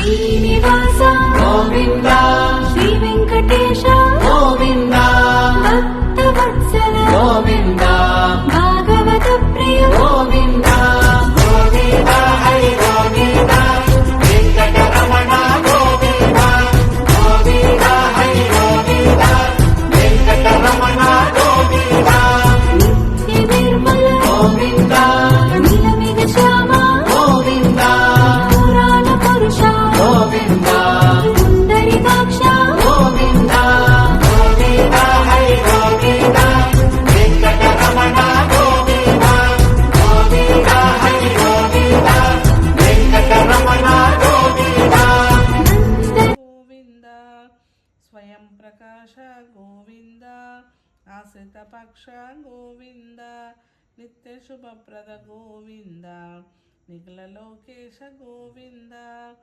శ్రీనివాస గోవింద శ్రీ వెంకటేశ గోవింద భక్తవత్సల గోవింద భాగవత ప్రియ గోవింద గోవింద హరి గోవింద వెంకటరమణ గోవింద గోవింద హరి గోవింద వెంకటరమణ గోవింద నిత్య నిర్మల గోవింద నిలమిగ శ్యామ గోవింద పురాణ పురుష గోవింద పుండరీకాక్ష గోవింద గోవింద హరి గోవింద వెంకటరమణ గోవింద గోవింద హరి గోవింద వెంకటరమణ గోవింద గోవింద స్వయం ప్రకాశ గోవింద ఆశ్రిత పక్ష గోవింద నిత్య శుభప్రద గోవింద నిఖిల లోకేశ గోవింద